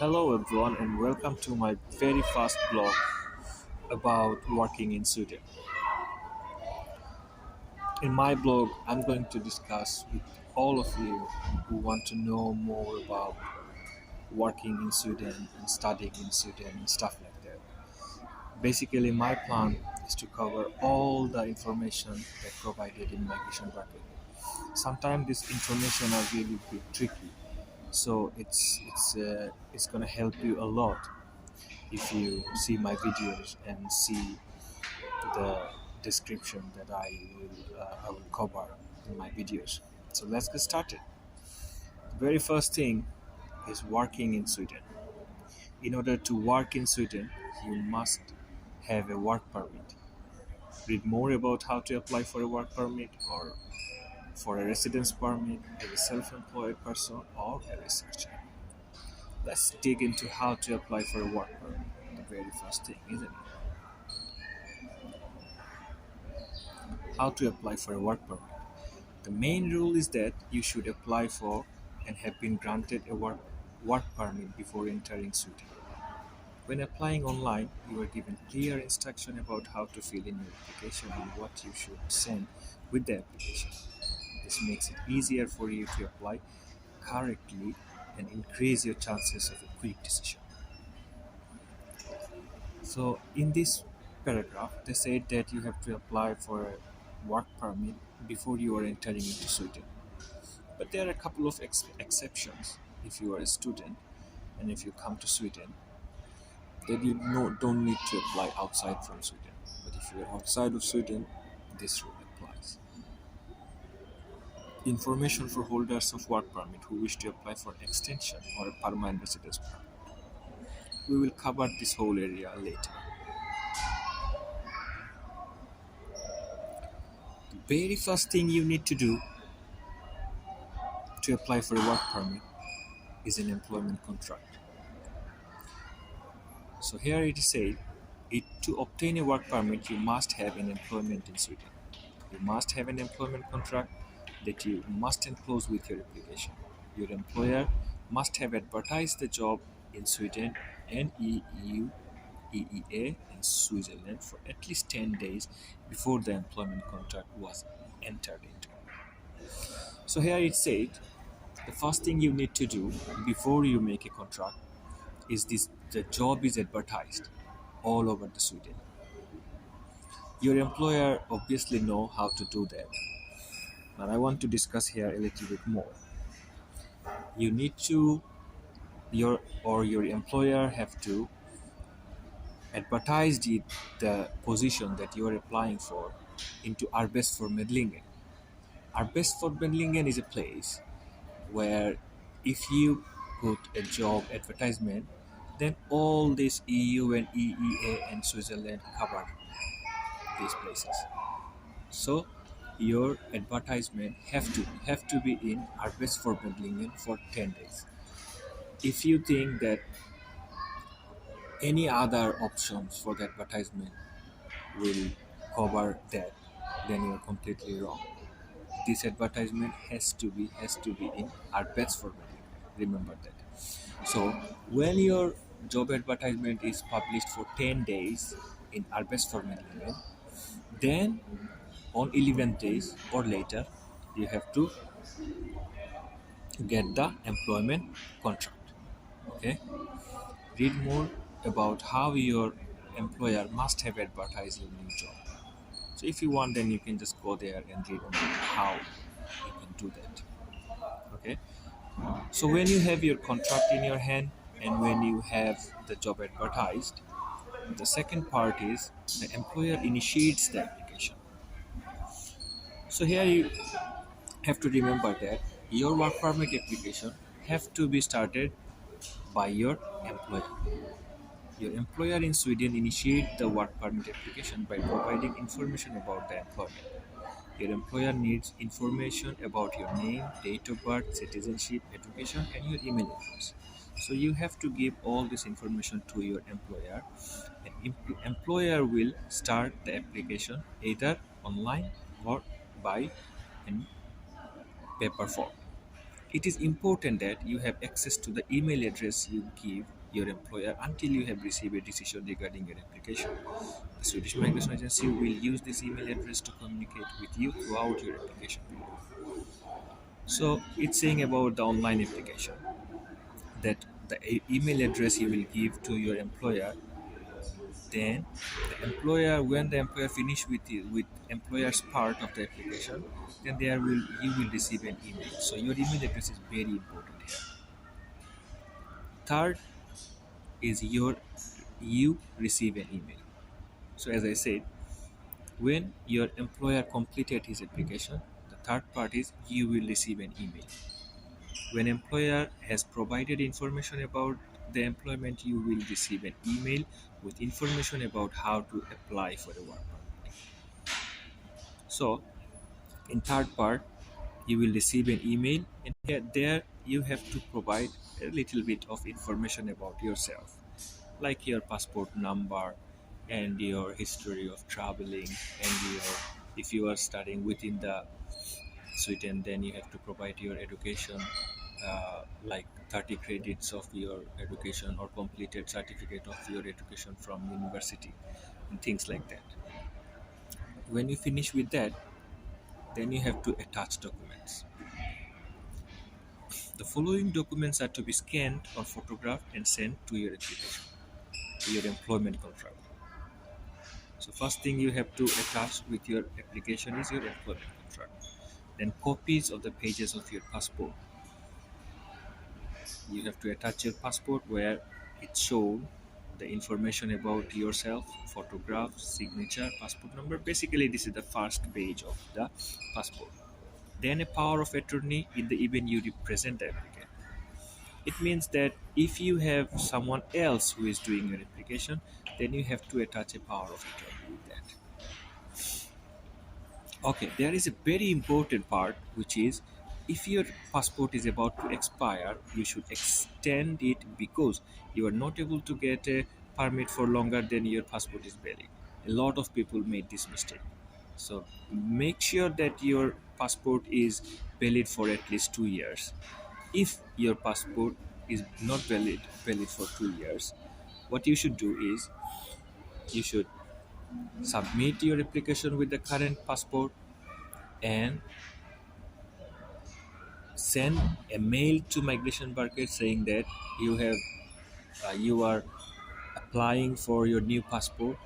Hello everyone and welcome to my very first blog about working in Sweden. In my blog, I'm going to discuss with all of you who want to know more about working in Sweden and studying in Sweden and stuff like that. Basically, my plan is to cover all the information that provided in Migration Bucket. Sometimes this information are really bit tricky, so it's gonna help you a lot if you see my videos and see the description that I will cover in my videos. So let's get started. The very first thing is working in Sweden. In order to work in Sweden, you must have a work permit. Read more about how to apply for a work permit or for a residence permit as a self-employed person or a researcher. Let's dig into how to apply for a work permit. The very first thing, isn't it? How to apply for a work permit. The main rule is that you should apply for and have been granted a work permit before entering Sweden. When applying online, you are given clear instruction about how to fill in your application and what you should send with the application. This makes it easier for you to apply correctly and increase your chances of a quick decision. So, in this paragraph, they said that you have to apply for a work permit before you are entering into Sweden. But there are a couple of exceptions. If you are a student and if you come to Sweden, then you don't need to apply outside from Sweden. But if you are outside of Sweden, this rule applies. Information for holders of work permit who wish to apply for extension or a permanent residence permit. We will cover this whole area later. The very first thing you need to do to apply for a work permit is an employment contract. So here it is said, to obtain a work permit, you must have an employment in Sweden. You must have an employment contract that you must enclose with your application. Your employer must have advertised the job in Sweden and EEA in Switzerland for at least 10 days before the employment contract was entered into. So here it said, the first thing you need to do before you make a contract is this: the job is advertised all over the Sweden. Your employer obviously know how to do that, but I want to discuss here a little bit more. You need to your employer have to advertise the position that you are applying for into Arbetsförmedlingen. Arbetsförmedlingen is a place where if you put a job advertisement, then all this EU and EEA and Switzerland cover these places. So your advertisement have to be in Arbetsförmedlingen for 10 days. If you think that any other options for the advertisement will cover that, then you're completely wrong. This advertisement has to be in Arbetsförmedlingen. Remember that. So when your job advertisement is published for 10 days in Arbetsförmedlingen, then on 11 days or later, you have to get the employment contract. Okay, read more about how your employer must have advertised your new job. So if you want, then you can just go there and read more how you can do that. Okay, so when you have your contract in your hand and when you have the job advertised, the second part is the employer initiates the application. So here you have to remember that your work permit application have to be started by your employer. Your employer in Sweden initiate the work permit application by providing information about the employment. Your employer needs information about your name, date of birth, citizenship, education, and your email address. So you have to give all this information to your employer, and employer will start the application either online or by in paper form. It is important that you have access to the email address you give your employer until you have received a decision regarding your application. The Swedish Migration Agency will use this email address to communicate with you throughout your application period. So it's saying about the online application that the email address you will give to your employer, then when the employer finish with employer's part of the application, then you will receive an email. So your email address is very important here. Third is you receive an email. So as I said, when your employer completed his application, the third part is you will receive an email. When employer has provided information about the employment, you will receive an email with information about how to apply for the work permit. So in third part, you will receive an email, and there you have to provide a little bit of information about yourself, like your passport number and your history of traveling, and your if you are studying within the Sweden, then you have to provide your education, like 30 credits of your education or completed certificate of your education from university and things like that. When you finish with that, then you have to attach documents. The following documents are to be scanned or photographed and sent to your application, to your employment contract. So first thing you have to attach with your application is your employment contract. Then copies of the pages of your passport. You have to attach your passport where it shows the information about yourself, photograph, signature, passport number. Basically, this is the first page of the passport. Then a power of attorney in the event you represent the applicant. It means that if you have someone else who is doing your application, then you have to attach a power of attorney with that. Okay, there is a very important part, which is if your passport is about to expire, you should extend it because you are not able to get a permit for longer than your passport is valid. A lot of people made this mistake. So make sure that your passport is valid for at least 2 years. If your passport is not valid for 2 years, what you should do is you should submit your application with the current passport and send a mail to migration bucket saying that you are applying for your new passport,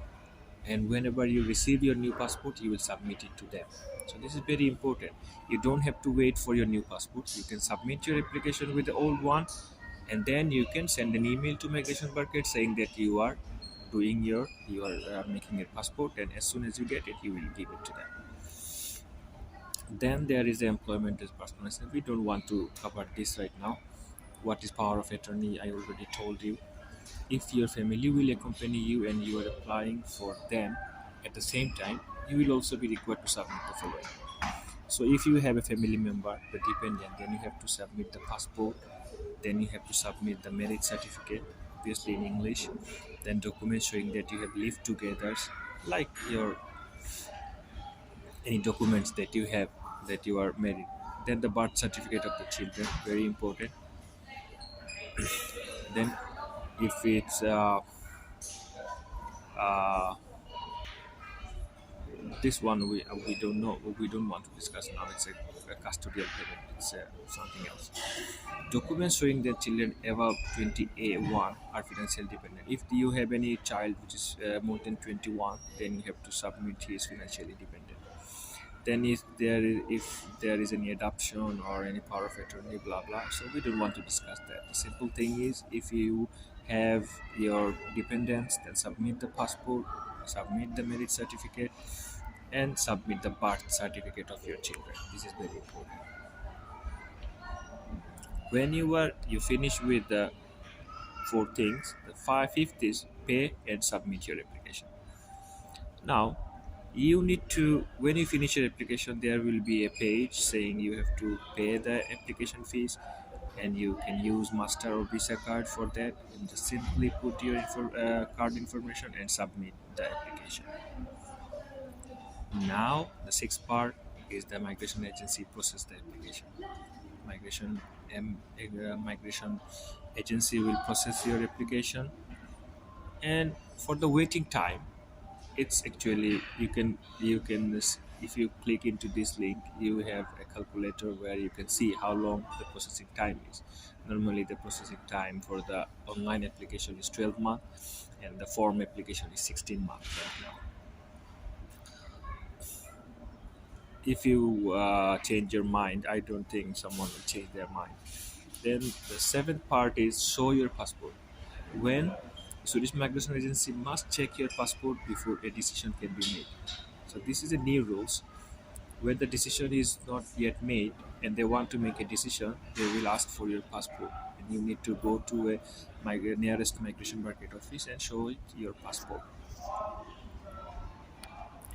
and whenever you receive your new passport you will submit it to them. So this is very important. You don't have to wait for your new passport. You can submit your application with the old one, and then you can send an email to migration bucket saying that you are making your passport, and as soon as you get it you will give it to them. Then there is the employment as personal assistant. We don't want to cover this right now. What is power of attorney? I already told you. If your family will accompany you and you are applying for them at the same time, you will also be required to submit the following. So if you have a family member, the dependent, then you have to submit the passport, then you have to submit the marriage certificate, obviously in English, then documents showing that you have lived together, like your any documents that you have that you are married. Then the birth certificate of the children, very important. Then if it's uh, this one we don't know, we don't want to discuss now. It's a custodial parent, it's something else. Documents showing that children above 20A1 are financial dependent. If you have any child which is more than 21, then you have to submit he is financially dependent. Then if there is any adoption or any power of attorney, blah blah, so we don't want to discuss that. The simple thing is if you have your dependents, then submit the passport, submit the marriage certificate, and submit the birth certificate of your children. This is very important. When you finish with the four things, the fifth is pay and submit your application. Now you need to, when you finish your application, there will be a page saying you have to pay the application fees, and you can use master or visa card for that, and just simply put your card information and submit the application. Now the sixth part is the migration agency process the application. Migration a migration agency will process your application. And for the waiting time, it's actually if you click into this link, you have a calculator where you can see how long the processing time is. Normally the processing time for the online application is 12 months, and the form application is 16 months right now. If you change your mind, I don't think someone will change their mind. Then the seventh part is show your passport. When Swedish Migration Agency must check your passport before a decision can be made. So this is a new rules. When the decision is not yet made and they want to make a decision, they will ask for your passport, and you need to go to a nearest migration market office and show it your passport.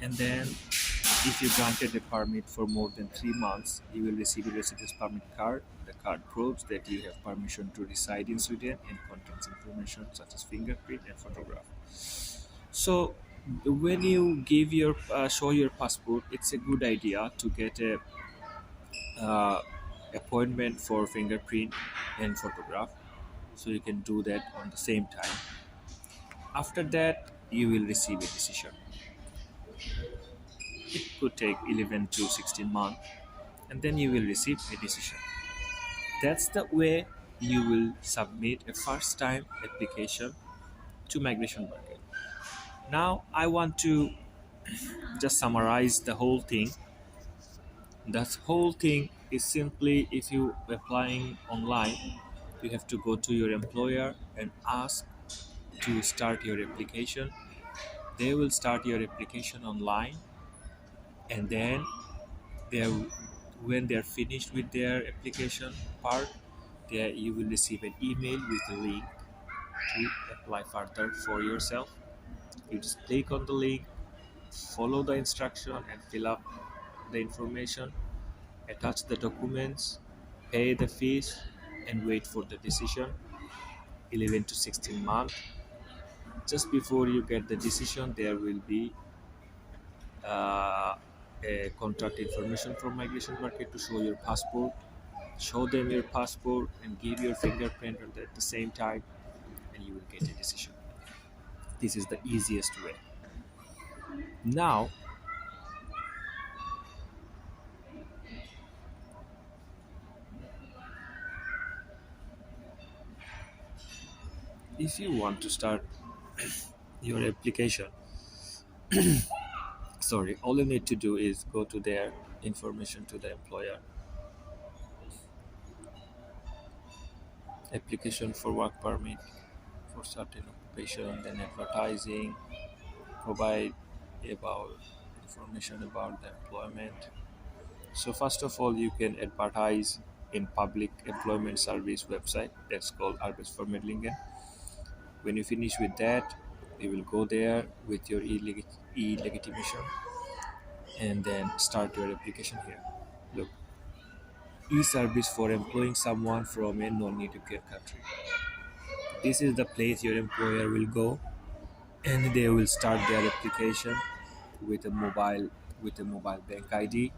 And then, if you granted a permit for more than 3 months, you will receive a residence permit card. The card proves that you have permission to reside in Sweden and contains information such as fingerprint and photograph. So, when you give your show your passport, it's a good idea to get a uh, appointment for fingerprint and photograph, so you can do that on the same time. After that, you will receive a decision. It could take 11 to 16 months, and then you will receive a decision. That's the way you will submit a first time application to migration market. Now I want to just summarize the whole thing. The whole thing is simply, if you applying online, you have to go to your employer and ask to start your application. They will start your application online, and then they when they're finished with their application part, there you will receive an email with a link to apply further for yourself. You just click on the link, follow the instruction, and fill up the information, attach the documents, pay the fees, and wait for the decision. 11 to 16 months. Just before you get the decision, there will be uh, a contact information from migration market to show your passport. Show them your passport and give your fingerprint at the same time, and you will get a decision. This is the easiest way. Now, if you want to start your application, sorry, all you need to do is go to their information to the employer. Application for work permit for certain occupation, then advertising, provide about information about the employment. So first of all, you can advertise in public employment service website that's called Arbetsförmedlingen. When you finish with that, you will go there with your e-legitimation and then start your application here. Look, e-service for employing someone from a non-European country. This is the place your employer will go, and they will start their application with a mobile bank ID.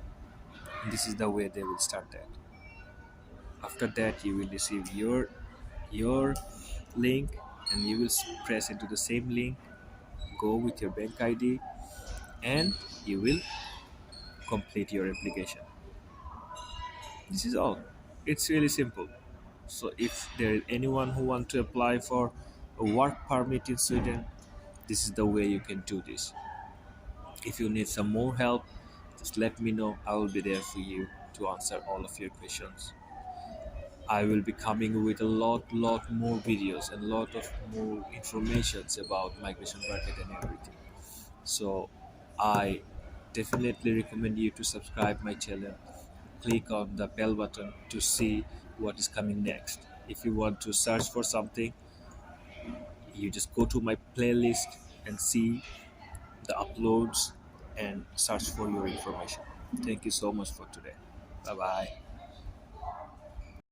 And this is the way they will start that. After that, you will receive your link, and you will press into the same link, go with your bank ID, and you will complete your application. This is all. It's really simple. So if there is anyone who want to apply for a work permit in Sweden, this is the way you can do this. If you need some more help, just let me know. I will be there for you to answer all of your questions. I will be coming with a lot more videos and lot of more informations about migration market and everything. So I definitely recommend you to subscribe my channel. Click on the bell button to see what is coming next. If you want to search for something, you just go to my playlist and see the uploads and search for your information. Thank you so much for today. Bye bye.